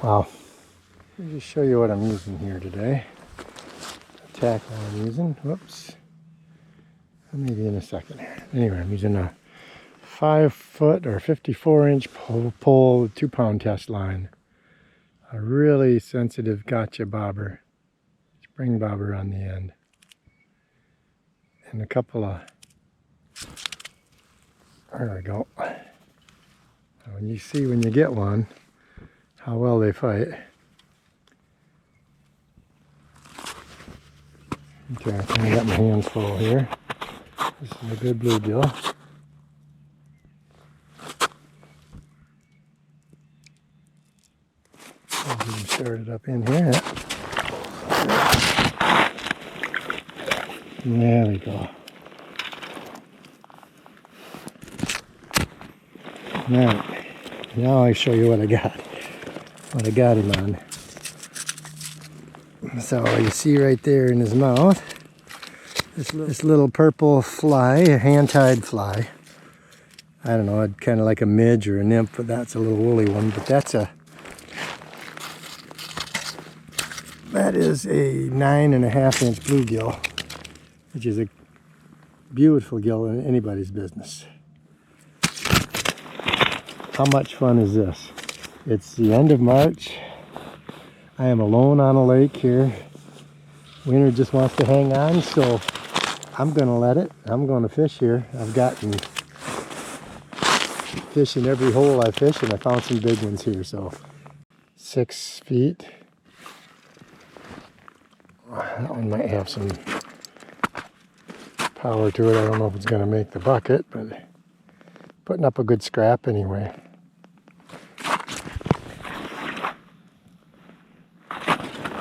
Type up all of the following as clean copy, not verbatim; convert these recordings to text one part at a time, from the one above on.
Wow. Let me just show you what I'm using here today. The tackle I'm using. Whoops. Maybe in a second. Anyway, I'm using a 5-foot or 54-inch pole with 2-pound test line. A really sensitive gotcha bobber. Spring bobber on the end. And a couple of... There we go. When you see when you get one, how well they fight. Okay, I kind of got my hands full here. This is a good bluegill. Start it up in here. There we go. Now I show you what I got. What I got him on. So you see right there in his mouth, this little purple fly, a hand-tied fly. I don't know, I'd kind of like a midge or a nymph, but that's a little woolly one. But that is a 9.5-inch bluegill, which is a beautiful gill in anybody's business. How much fun is this? It's the end of March. I am alone on a lake here. Winter just wants to hang on, so I'm going to let it. I'm going to fish here. I've gotten fish in every hole I fish, and I found some big ones here. So 6 feet. That one might have some power to it. I don't know if it's going to make the bucket, but putting up a good scrap anyway.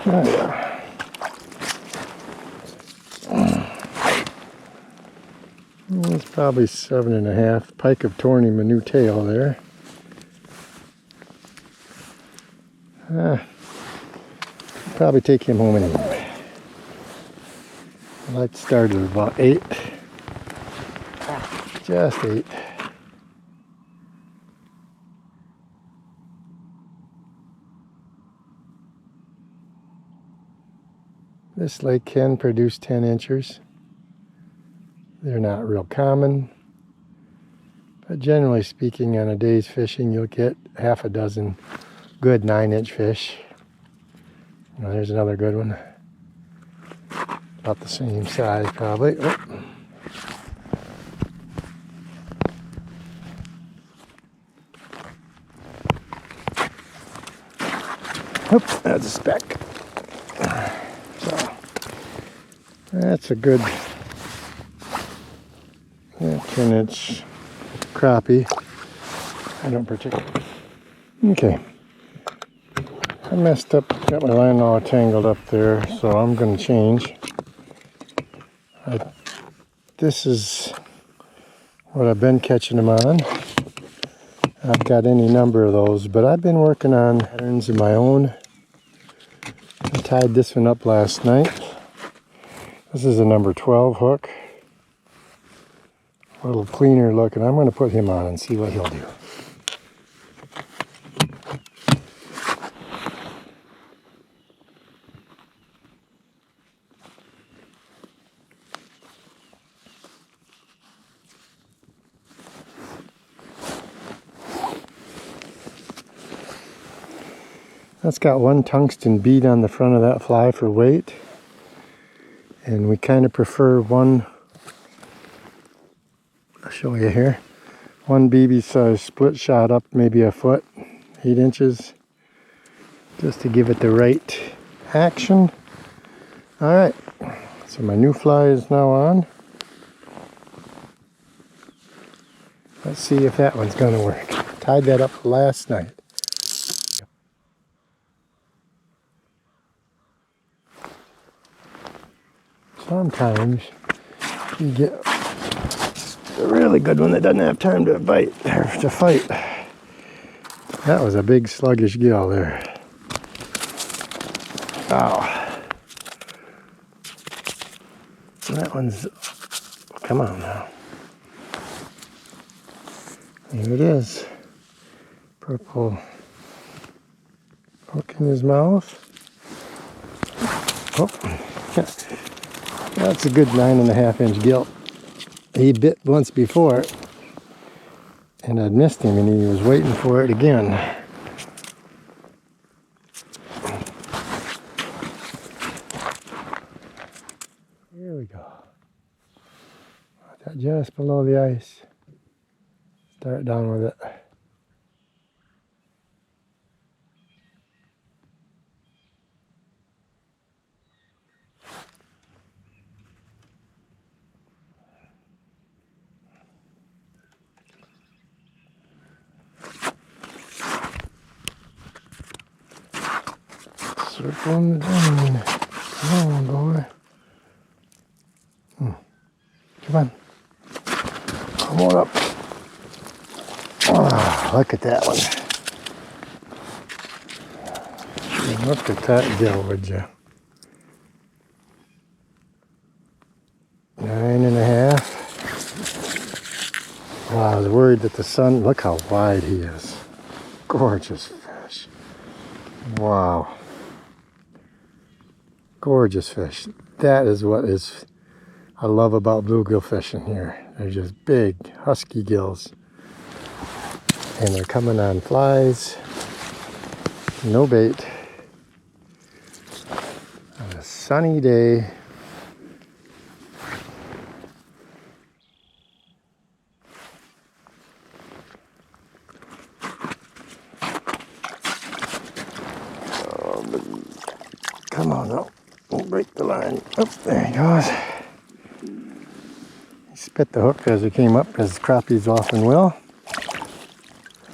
Oh, yeah. It's probably 7.5. Pike of Torney, my new tail there. Probably take him home anyway. I like to start at about 8. Just 8. This lake can produce 10 inchers. They're not real common, but generally speaking, on a day's fishing, you'll get half a dozen good 9-inch fish. Well, there's another good one. About the same size, probably. Oh. Oops, that's a speck. So, that's a good 10-inch crappie. I don't particularly. Okay. I messed up, got my line all tangled up there, so I'm going to change. This is what I've been catching them on. I've got any number of those, but I've been working on patterns of my own. I tied this one up last night. This is a number 12 hook. A little cleaner look, and I'm going to put him on and see what he'll do. That's got one tungsten bead on the front of that fly for weight. And we kind of prefer one, I'll show you here, one BB size split shot up maybe a foot, 8 inches, just to give it the right action. Alright, so my new fly is now on. Let's see if that one's going to work. Tied that up last night. Sometimes you get a really good one that doesn't have time to bite or to fight. That was a big sluggish gill there. Wow. That one's, come on now. Here it is. Purple Hook in his mouth. Oh, that's a good 9.5-inch gill. He bit once before, and I'd missed him, and he was waiting for it again. Here we go. That just below the ice. Start down with it. Circling the drain. Come on, boy. Come on. Come on up. Oh, look at that one. Look at that gill, would you? 9.5. Wow, I was worried that the sun, look how wide he is. Gorgeous fish. Wow. Gorgeous fish. That is what I love about bluegill fishing here. They're just big, husky gills. And they're coming on flies. No bait. On a sunny day. Come on now. Don't break the line. Oh, there he goes. He spit the hook as it came up, as crappies often will.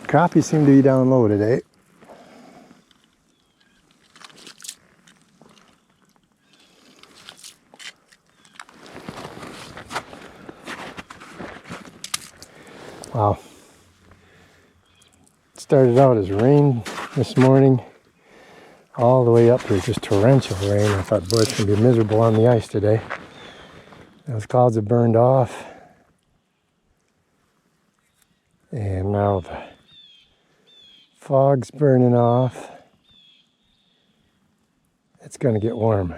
Crappies seem to be down low today. Wow. It started out as rain this morning. All the way up here, just torrential rain. I thought, boy, it's going to be miserable on the ice today. Those clouds have burned off. And now the fog's burning off. It's going to get warm.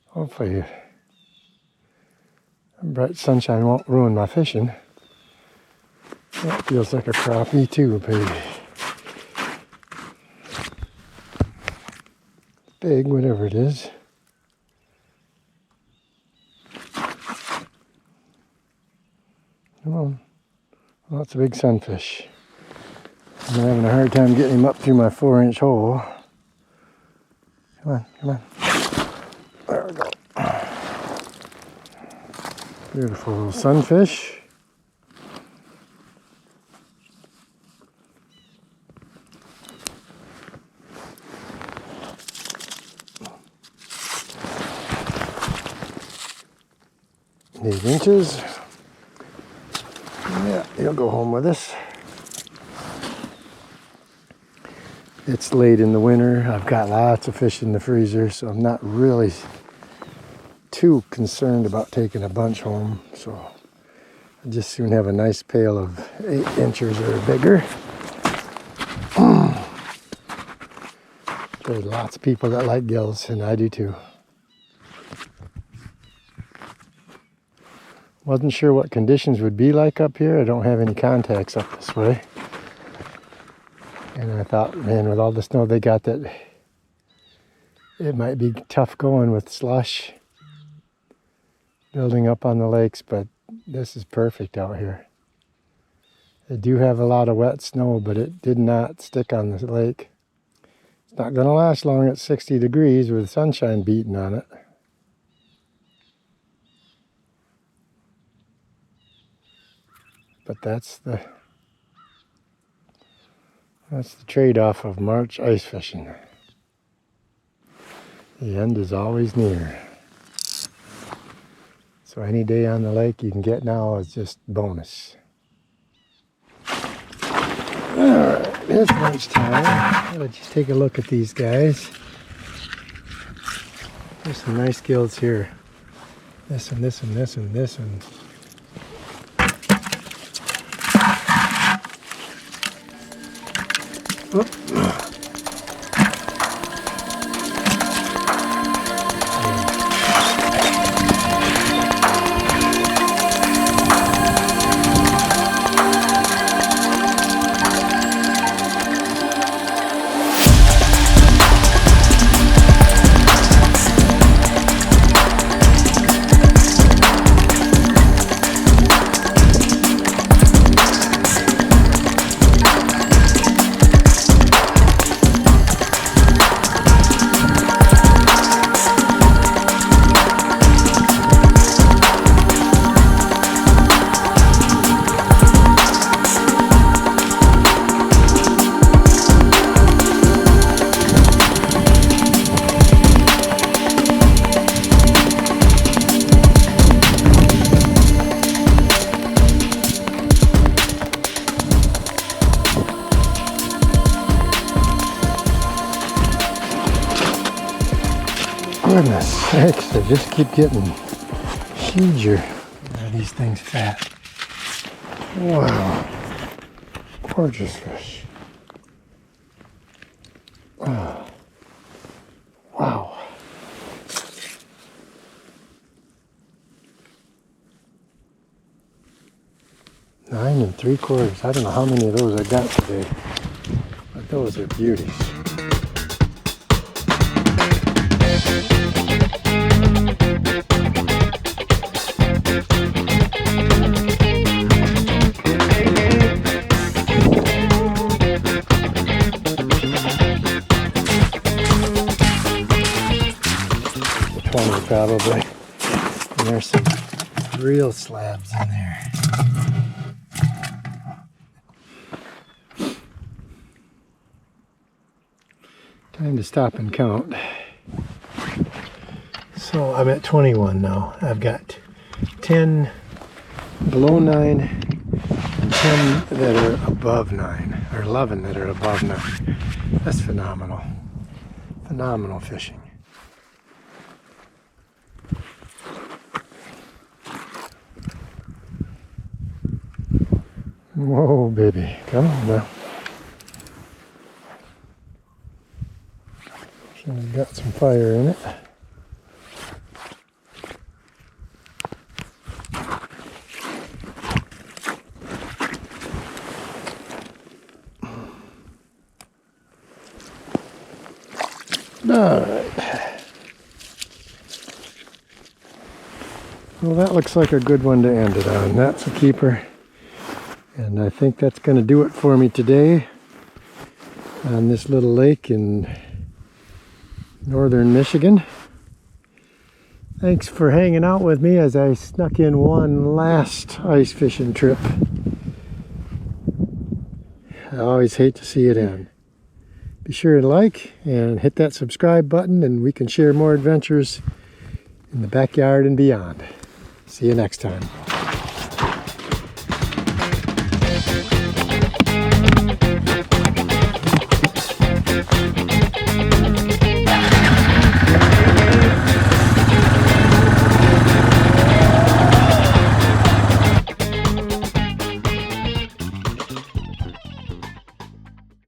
Hopefully, bright sunshine won't ruin my fishing. That feels like a crappie too, baby. Big, whatever it is. Come on. Well, that's a big sunfish. I'm having a hard time getting him up through my 4-inch hole. Come on, come on. There we go. Beautiful little sunfish. Eight inches. Yeah, he'll go home with us. It's late in the winter. I've got lots of fish in the freezer, so I'm not really too concerned about taking a bunch home. So I just soon have a nice pail of 8 inches or bigger. There's lots of people that like gills, and I do too. Wasn't sure what conditions would be like up here. I don't have any contacts up this way. And I thought, man, with all the snow they got, that it might be tough going with slush building up on the lakes, but this is perfect out here. They do have a lot of wet snow, but it did not stick on the lake. It's not going to last long at 60 degrees with sunshine beating on it. But that's the trade-off of March ice fishing. The end is always near. So any day on the lake you can get now is just bonus. Alright, it's lunchtime. Let's just take a look at these guys. There's some nice gills here. This and this and this and this and oop. Goodness sakes, they just keep getting huger. Are these things fat? Wow. Gorgeous fish. Oh. Wow. Nine 3/4. I don't know how many of those I got today, but those are beauties. Probably. And there's some real slabs in there. Time to stop and count. So I'm at 21 now. I've got 10 below 9 and 10 that are above 9, or 11 that are above 9. That's phenomenal. Phenomenal fishing. Whoa, baby, come on now. It's got some fire in it. All right. Well, that looks like a good one to end it on. That's a keeper. And I think that's going to do it for me today on this little lake in northern Michigan. Thanks for hanging out with me as I snuck in one last ice fishing trip. I always hate to see it end. Be sure to like and hit that subscribe button, and we can share more adventures in the backyard and beyond. See you next time.